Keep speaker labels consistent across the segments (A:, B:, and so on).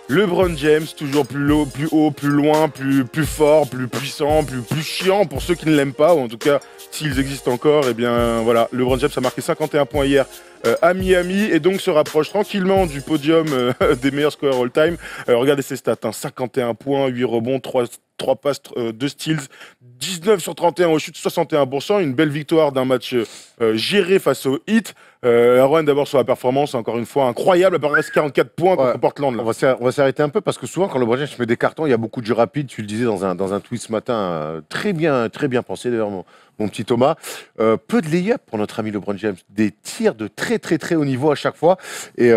A: LeBron James, toujours plus haut, plus loin, plus fort, plus puissant, plus chiant pour ceux qui ne l'aiment pas, ou en tout cas, s'ils existent encore, et bien voilà, LeBron James a marqué 51 points hier à Miami, et donc se rapproche tranquillement du podium des meilleurs scoreurs all-time. Regardez ses stats, hein, 51 points, 8 rebonds, 3 passes, 2 steals, 19 sur 31 au shoot, 61%, une belle victoire d'un match géré face au Heat. Erwan, d'abord sur la performance, encore une fois incroyable, à reste 44 points contre Portland. Là.
B: On va s'arrêter un peu parce que souvent quand LeBron James met des cartons, il y a beaucoup de jeux rapides. Tu le disais dans un tweet ce matin, très bien pensé d'ailleurs mon petit Thomas. Peu de lay-up pour notre ami LeBron James, des tirs de très haut niveau à chaque fois. Et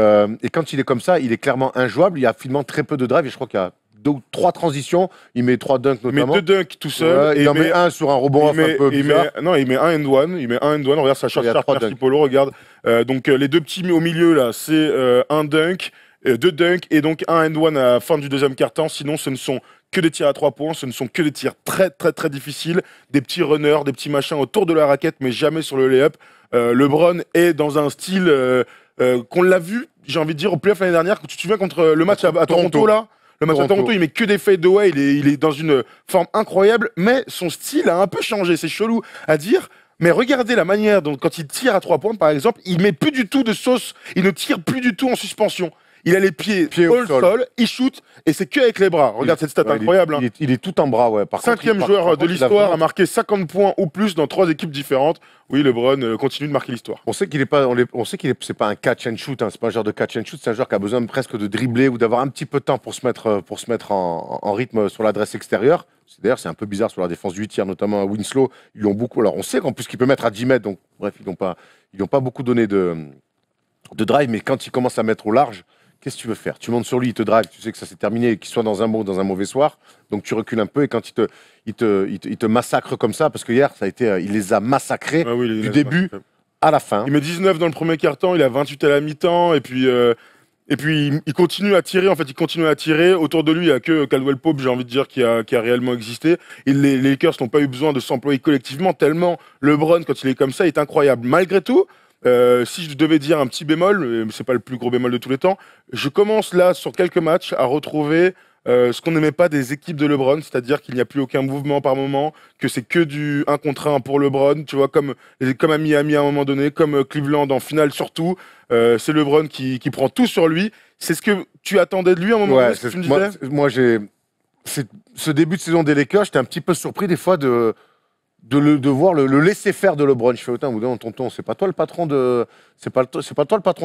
B: quand il est comme ça, il est clairement injouable. Il y a finalement très peu de drive et je crois qu'il y a 2 ou 3 transitions, il met 3 dunks notamment.
A: Il met 2 dunks tout seul.
B: Et il en met un sur un rebond un peu bizarre.
A: Il met un and one. Regarde sa shot sharp, merci Polo, regarde. Donc les deux petits au milieu là, c'est un dunk, 2 dunks et donc un and one à la fin du deuxième quart-temps. Sinon, ce ne sont que des tirs à 3 points, ce ne sont que des tirs très difficiles, des petits runners, des petits machins autour de la raquette, mais jamais sur le lay-up. LeBron est dans un style qu'on l'a vu, j'ai envie de dire, au playoff l'année dernière. Tu te souviens contre le match à Toronto là? Le match à Toronto, il met que des fade-away, il est dans une forme incroyable, mais son style a un peu changé. C'est chelou à dire, mais regardez la manière dont, quand il tire à 3 points, par exemple, il met plus du tout de sauce, il ne tire plus du tout en suspension. Il a les pieds au sol, il shoot, et c'est que avec les bras. Regarde cette stat incroyable.
B: Il est tout en bras, ouais.
A: Cinquième joueur de l'histoire à marquer 50 points ou plus dans 3 équipes différentes. Oui, LeBron continue de marquer l'histoire.
B: On sait qu'il est pas, c'est pas un catch and shoot. Hein, c'est pas un genre de catch and shoot. C'est un joueur qui a besoin presque de dribbler ou d'avoir un petit peu de temps pour se mettre en rythme sur l'adresse extérieure. D'ailleurs, c'est un peu bizarre sur la défense du tir, notamment à Winslow. Ils l'ont beaucoup. Alors, on sait qu'en plus qu'il peut mettre à 10 mètres. Donc, bref, ils n'ont pas beaucoup donné de drive. Mais quand il commence à mettre au large, qu'est-ce que tu veux faire? Tu montes sur lui, il te drive, tu sais que ça s'est terminé, qu'il soit dans un bon ou dans un mauvais soir. Donc tu recules un peu et quand il te massacre comme ça, parce que hier, il les a massacrés du début à la fin.
A: Il met 19 dans le premier quart-temps, il a 28 à la mi-temps, et puis il continue à tirer. En fait, il continue à tirer. Autour de lui, il n'y a que Caldwell Pope, j'ai envie de dire, qui a réellement existé. Et les Lakers n'ont pas eu besoin de s'employer collectivement, tellement LeBron, quand il est comme ça, est incroyable. Malgré tout, si je devais dire un petit bémol, c'est pas le plus gros bémol de tous les temps, je commence là, sur quelques matchs, à retrouver ce qu'on n'aimait pas des équipes de LeBron, c'est-à-dire qu'il n'y a plus aucun mouvement par moment, que c'est que du 1 contre 1 pour LeBron, tu vois, comme à Miami à un moment donné, comme Cleveland en finale surtout. C'est LeBron qui prend tout sur lui. C'est ce que tu attendais de lui à un moment donné, ce que tu me disais?
B: Moi, ce début de saison des Lakers, j'étais un petit peu surpris des fois de voir le laisser faire de LeBron. Je fais autant, tonton, c'est pas toi le patron de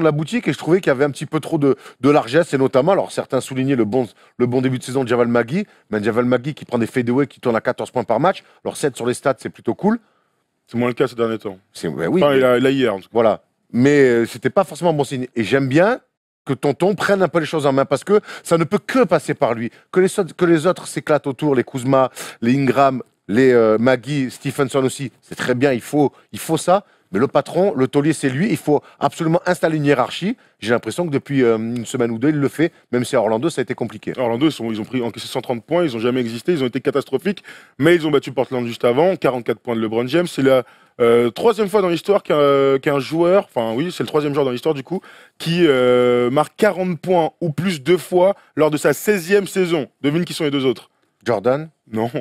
B: la boutique. Et je trouvais qu'il y avait un petit peu trop de largesse, et notamment, alors certains soulignaient le bon début de saison de Javal McGee, mais Javal McGee qui prend des fadeaways, qui tourne à 14 points par match. Alors 7 sur les stats, c'est plutôt cool.
A: C'est moins le cas ces derniers temps.
B: Oui,
A: enfin, il a hier. En tout cas.
B: Voilà, mais c'était pas forcément bon signe. Et j'aime bien que tonton prenne un peu les choses en main, parce que ça ne peut que passer par lui. Que les autres s'éclatent autour, les Kuzma, les Ingram, les Maggie, Stephenson aussi, c'est très bien, il faut ça. Mais le patron, le taulier, c'est lui. Il faut absolument installer une hiérarchie. J'ai l'impression que depuis une semaine ou deux, il le fait, même si à Orlando, ça a été compliqué.
A: Orlando, ils ont encaissé 130 points, ils n'ont jamais existé, ils ont été catastrophiques, mais ils ont battu Portland juste avant, 44 points de LeBron James. C'est la 3e fois dans l'histoire qu'un joueur, enfin oui, c'est le 3e joueur dans l'histoire du coup, qui marque 40 points ou plus 2 fois lors de sa 16e saison. Devine qui sont les 2 autres?
B: Jordan?
A: Non.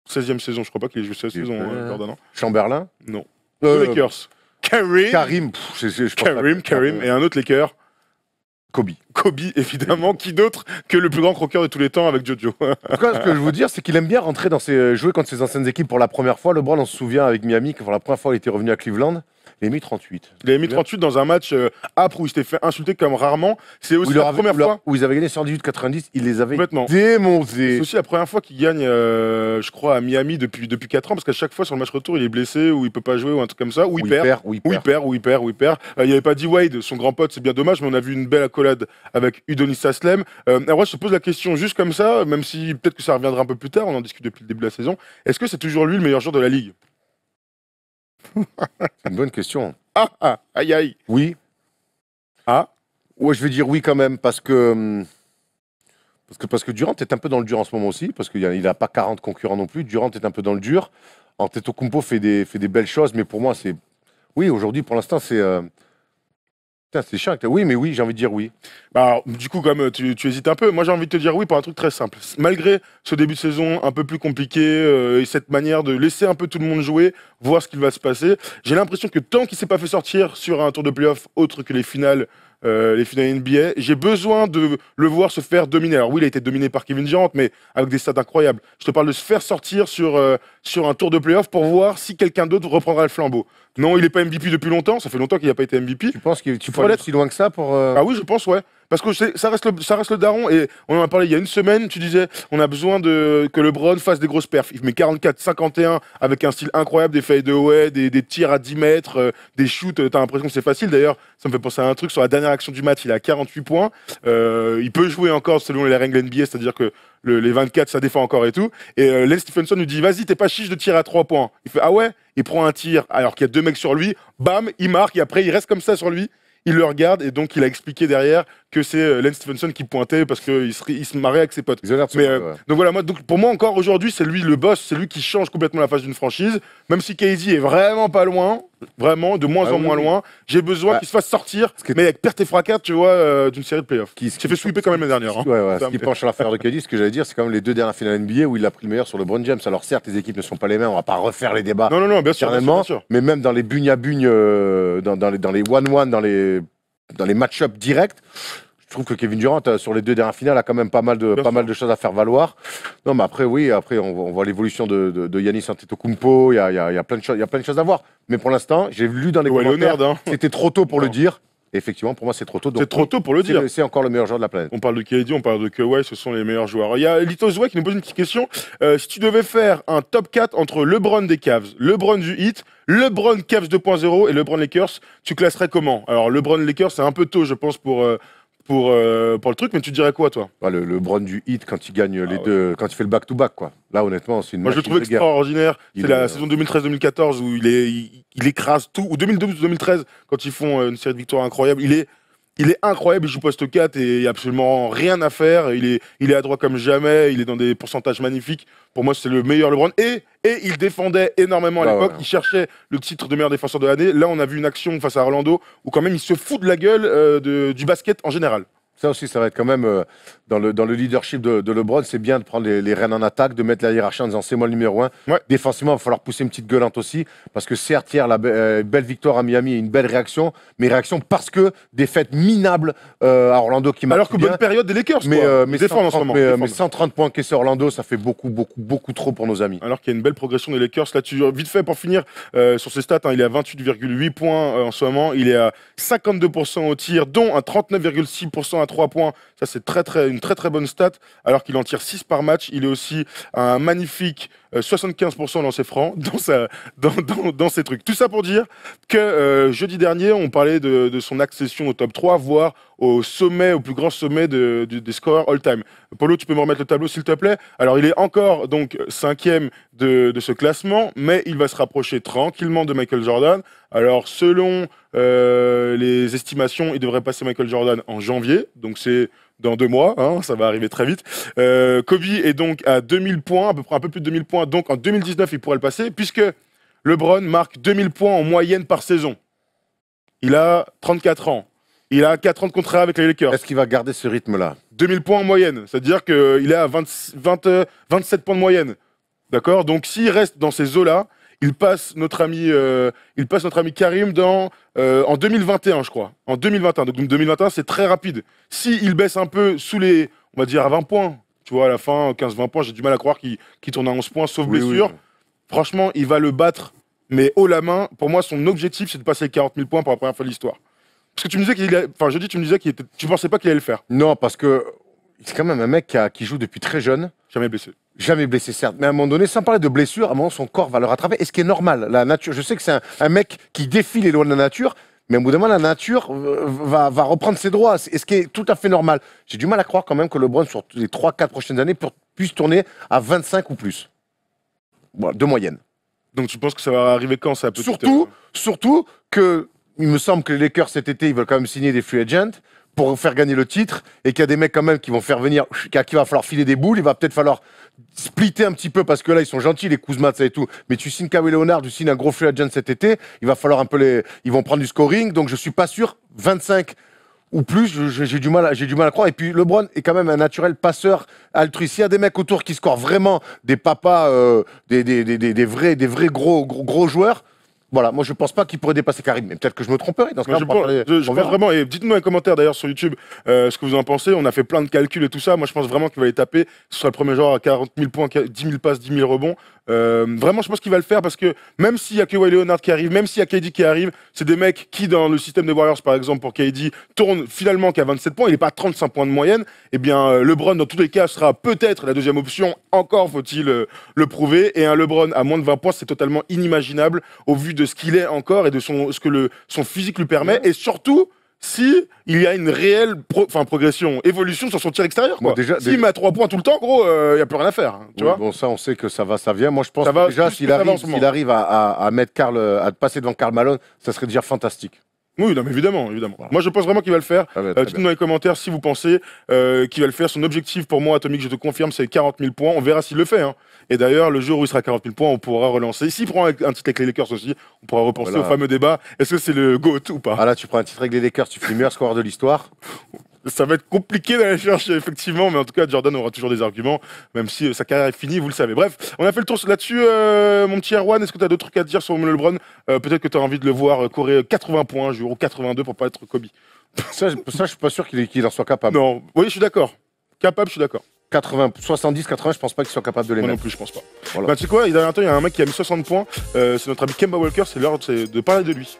A: 16e saison, je crois pas qu'il ait joué 16 saisons, Jordan.
B: Chamberlain?
A: Non. Les Lakers.
B: Karim.
A: Karim. Et un autre Laker.
B: Kobe,
A: évidemment. Qui d'autre que le plus grand croqueur de tous les temps avec Jojo?
B: En tout cas, ce que je veux dire, c'est qu'il aime bien rentrer jouer contre ses anciennes équipes pour la première fois. LeBron, on se souvient avec Miami, que pour la première fois, il était revenu à Cleveland. Il a mis 38.
A: Il a mis 38 dans un match âpre où il s'était fait insulter comme rarement. C'est aussi la première fois
B: où ils avaient gagné 118-90, il les avait démontés.
A: C'est aussi la première fois qu'il gagne, je crois, à Miami depuis 4 ans, parce qu'à chaque fois sur le match retour, il est blessé, ou il peut pas jouer, ou un truc comme ça, ou il perd. Il n'y avait pas D-Wade, son grand pote, c'est bien dommage, mais on a vu une belle accolade avec Udonis Haslem. Alors, je te pose la question juste comme ça, même si peut-être que ça reviendra un peu plus tard, on en discute depuis le début de la saison. Est-ce que c'est toujours lui le meilleur joueur de la ligue?
B: C'est une bonne question.
A: Aïe.
B: Oui. Ouais, je vais dire oui quand même, parce que Durant est un peu dans le dur en ce moment aussi, parce qu'il n'a pas 40 concurrents non plus. Durant est un peu dans le dur. Antetokounmpo fait des belles choses, mais pour moi, c'est... Oui, aujourd'hui, pour l'instant, c'est Putain, c'est chiant. Oui, mais oui, j'ai envie de dire oui.
A: Bah, alors, du coup, comme tu hésites un peu, moi j'ai envie de te dire oui pour un truc très simple. Malgré ce début de saison un peu plus compliqué et cette manière de laisser un peu tout le monde jouer, voir ce qu'il va se passer, j'ai l'impression que tant qu'il s'est pas fait sortir sur un tour de playoff autre que les finales NBA, j'ai besoin de le voir se faire dominer. Alors oui, il a été dominé par Kevin Durant, mais avec des stats incroyables. Je te parle de se faire sortir sur un tour de playoff pour voir si quelqu'un d'autre reprendra le flambeau. Non, il n'est pas MVP depuis longtemps, ça fait longtemps qu'il n'a pas été MVP.
B: Tu penses qu'il faut aller aussi loin que ça pour.
A: Ah oui, je pense, ouais. Parce que ça reste le daron. Et on en a parlé il y a une semaine. Tu disais, on a besoin que LeBron fasse des grosses perfs. Il met 44-51 avec un style incroyable, des fadeaways, des tirs à 10 mètres, des shoots. T'as l'impression que c'est facile. D'ailleurs, ça me fait penser à un truc. Sur la dernière action du match, il a 48 points. Il peut jouer encore selon les règles NBA, c'est-à-dire que les 24, ça défend encore et tout. Et Lance Stephenson nous dit, vas-y, t'es pas chiche de tirer à 3 points. Il fait, ah ouais? Il prend un tir alors qu'il y a 2 mecs sur lui. Bam, il marque. Et après, il reste comme ça sur lui. Il le regarde et donc il a expliqué derrière que c'est Lance Stephenson qui pointait parce qu'il se marrait avec ses potes. Donc voilà, donc pour moi encore aujourd'hui, c'est lui le boss, c'est lui qui change complètement la face d'une franchise. Même si KD est vraiment pas loin, vraiment de moins en moins loin, j'ai besoin qu'il se fasse sortir, mais avec perte et fracas, tu vois, d'une série de playoffs. Qui s'est fait sweeper quand même l'année dernière.
B: Ce qui penche sur l'affaire de KD, ce que j'allais dire, c'est quand même les 2 dernières finales NBA où il a pris le meilleur sur LeBron James. Alors certes, les équipes ne sont pas les mêmes, on va pas refaire les débats.
A: Non, bien sûr.
B: Mais même dans les bugne à bugne, dans les 1-1, dans les match-ups directs, je trouve que Kevin Durant, sur les 2 dernières finales, a quand même pas mal de choses à faire valoir. Non, mais après, oui, on voit l'évolution de Giannis Antetokounmpo, il y a plein de choses à voir. Mais pour l'instant, j'ai lu dans les commentaires, c'était trop tôt pour le dire. Et effectivement, pour moi, c'est trop tôt.
A: C'est trop tôt pour le dire.
B: C'est encore le meilleur joueur de la planète.
A: On parle de KD, on parle de Kawhi, ce sont les meilleurs joueurs. Il y a Lito Zoué qui nous pose une petite question. Si tu devais faire un top 4 entre LeBron des Cavs, LeBron du Heat, LeBron Cavs 2.0 et LeBron Lakers, tu classerais comment? Alors, LeBron Lakers, c'est un peu tôt, je pense, pour le truc, mais tu dirais quoi, toi?
B: Le LeBron du Heat, quand il gagne les deux, quand il fait le back-to-back, quoi. Là, honnêtement, c'est une
A: Moi, je le trouve extraordinaire. C'est la saison 2013-2014 où il écrase tout, ou 2012-2013, quand ils font une série de victoires incroyables. Il est incroyable, il joue poste 4 et il n'y a absolument rien à faire. Il est adroit comme jamais, il est dans des pourcentages magnifiques. Pour moi, c'est le meilleur LeBron. Et il défendait énormément à l'époque. Il cherchait le titre de meilleur défenseur de l'année. Là, on a vu une action face à Orlando où quand même il se fout de la gueule du basket en général.
B: Ça aussi, ça va être quand même dans le leadership de LeBron, c'est bien de prendre les rênes en attaque, de mettre la hiérarchie en disant c'est moi le numéro 1. Ouais. Défensivement, il va falloir pousser une petite gueulante aussi, parce que certes, hier, la belle victoire à Miami, une belle réaction, mais réaction parce que défaite minable à Orlando qui marque.
A: Alors que bonne période des Lakers,
B: mais 130 points encaissés à Orlando, ça fait beaucoup trop pour nos amis.
A: Alors qu'il y a une belle progression des Lakers. Là, vite fait pour finir sur ses stats, il est à 28,8 points en ce moment, il est à 52% au tir, dont un 39,6% à 3 points. Ça, c'est une très bonne stat, alors qu'il en tire 6 par match. Il est aussi un magnifique 75% dans ses francs, dans ses trucs. Tout ça pour dire que jeudi dernier, on parlait de son accession au top 3, voire au plus grand sommet des scoreurs all-time. Polo, tu peux me remettre le tableau, s'il te plaît? Alors, il est encore donc 5e de ce classement, mais il va se rapprocher tranquillement de Michael Jordan. Alors, selon les estimations, il devrait passer Michael Jordan en janvier, donc c'est dans 2 mois, ça va arriver très vite. Kobe est donc à 2000 points, à peu près un peu plus de 2000 points, donc en 2019, il pourrait le passer, puisque LeBron marque 2000 points en moyenne par saison. Il a 34 ans. Il a 4 ans de contrat avec les Lakers.
B: Est-ce qu'il va garder ce rythme-là?
A: 2000 points en moyenne, c'est-à-dire qu'il est à 27 points de moyenne. D'accord? Donc s'il reste dans ces eaux-là, il passe notre ami Karim en 2021, je crois. En 2021. Donc 2021, c'est très rapide. S'il baisse un peu on va dire à 20 points, tu vois, à la fin, 15-20 points, j'ai du mal à croire qu'il tourne à 11 points, sauf blessure. Oui. Franchement, il va le battre, mais haut la main. Pour moi, son objectif, c'est de passer les 40 000 points pour la première fois de l'histoire. Parce que tu me disais tu me disais tu pensais pas qu'il allait le faire.
B: Non, parce que c'est quand même un mec qui joue depuis très jeune.
A: Jamais blessé.
B: Jamais blessé, certes. Mais à un moment donné, sans parler de blessure, à un moment, son corps va le rattraper. Et ce qui est normal, la nature. Je sais que c'est un mec qui défie les lois de la nature, mais au bout d'un moment, la nature va reprendre ses droits. Et ce qui est tout à fait normal. J'ai du mal à croire quand même que LeBron, sur les 3-4 prochaines années, puisse tourner à 25 ou plus. Voilà, de moyenne.
A: Donc tu penses que ça va arriver quand, ça?
B: Surtout que il me semble que les Lakers cet été, ils veulent quand même signer des free agents pour faire gagner le titre et qu'il y a des mecs quand même qui vont faire venir, à qui va falloir filer des boules, il va peut-être falloir splitter un petit peu parce que là, ils sont gentils, les Kuzma, ça et tout. Mais tu signes Kawhi Leonard, tu signes un gros free agent cet été, il va falloir un peu ils vont prendre du scoring, donc je suis pas sûr, 25 ou plus, j'ai du mal à croire. Et puis LeBron est quand même un naturel passeur altruiste. Il y a des mecs autour qui scorent vraiment des papas, des vrais gros joueurs. Voilà, moi je pense pas qu'il pourrait dépasser Karim, mais peut-être que je me tromperai dans ce cas.
A: Je pense vraiment, et dites-nous dans les commentaires d'ailleurs sur YouTube ce que vous en pensez. On a fait plein de calculs et tout ça. Moi je pense vraiment qu'il va les taper. Ce sera le premier joueur à 40 000 points, 10 000 passes, 10 000 rebonds. Vraiment, je pense qu'il va le faire parce que même s'il y a Kawhi Leonard qui arrive, même s'il y a KD qui arrive, c'est des mecs qui, dans le système des Warriors par exemple, pour KD, tournent finalement qu'à 27 points. Il n'est pas à 35 points de moyenne. Eh bien, LeBron, dans tous les cas, sera peut-être la deuxième option. Encore faut-il le prouver. Et un LeBron à moins de 20 points, c'est totalement inimaginable au vu de ce qu'il est encore et de ce que son physique lui permet. Et surtout, si il y a une réelle progression, évolution sur son tir extérieur. Quoi. S'il met à 3 points tout le temps, gros, il n'y a plus rien à faire. Hein, tu vois
B: bon, ça, on sait que ça vient. Moi, je pense que déjà, s'il arrive à mettre à passer devant Karl Malone, ça serait déjà fantastique.
A: Oui, non, mais évidemment. Voilà. Moi, je pense vraiment qu'il va le faire. Dites-nous dans les commentaires si vous pensez qu'il va le faire. Son objectif, pour moi, Atomic, je te confirme, c'est 40 000 points. On verra s'il le fait. Hein. Et d'ailleurs, le jour où il sera à 40 000 points, on pourra relancer. S'il prend un titre avec les Lakers aussi, on pourra repenser au fameux débat. Est-ce que c'est le GOAT ou pas?
B: Ah là, tu prends un titre avec les Lakers, tu fais le meilleur scoreur de l'histoire.
A: Ça va être compliqué d'aller chercher, effectivement, mais en tout cas, Jordan aura toujours des arguments, même si sa carrière est finie, vous le savez. Bref, on a fait le tour là-dessus, mon petit Erwan. Est-ce que tu as d'autres trucs à dire sur LeBron? Peut-être que tu as envie de le voir courir 80 points un jour, ou 82 pour pas être Kobe.
B: Ça, je suis pas sûr qu'il en soit capable.
A: Non, oui, je suis d'accord. Capable, je suis d'accord.
B: 70, 80, je pense pas qu'il soit capable de les mettre.
A: Moi non plus, je pense pas. Voilà. Bah, tu sais quoi, il y a un temps, il y a un mec qui a mis 60 points. C'est notre ami Kemba Walker, c'est l'heure de parler de lui.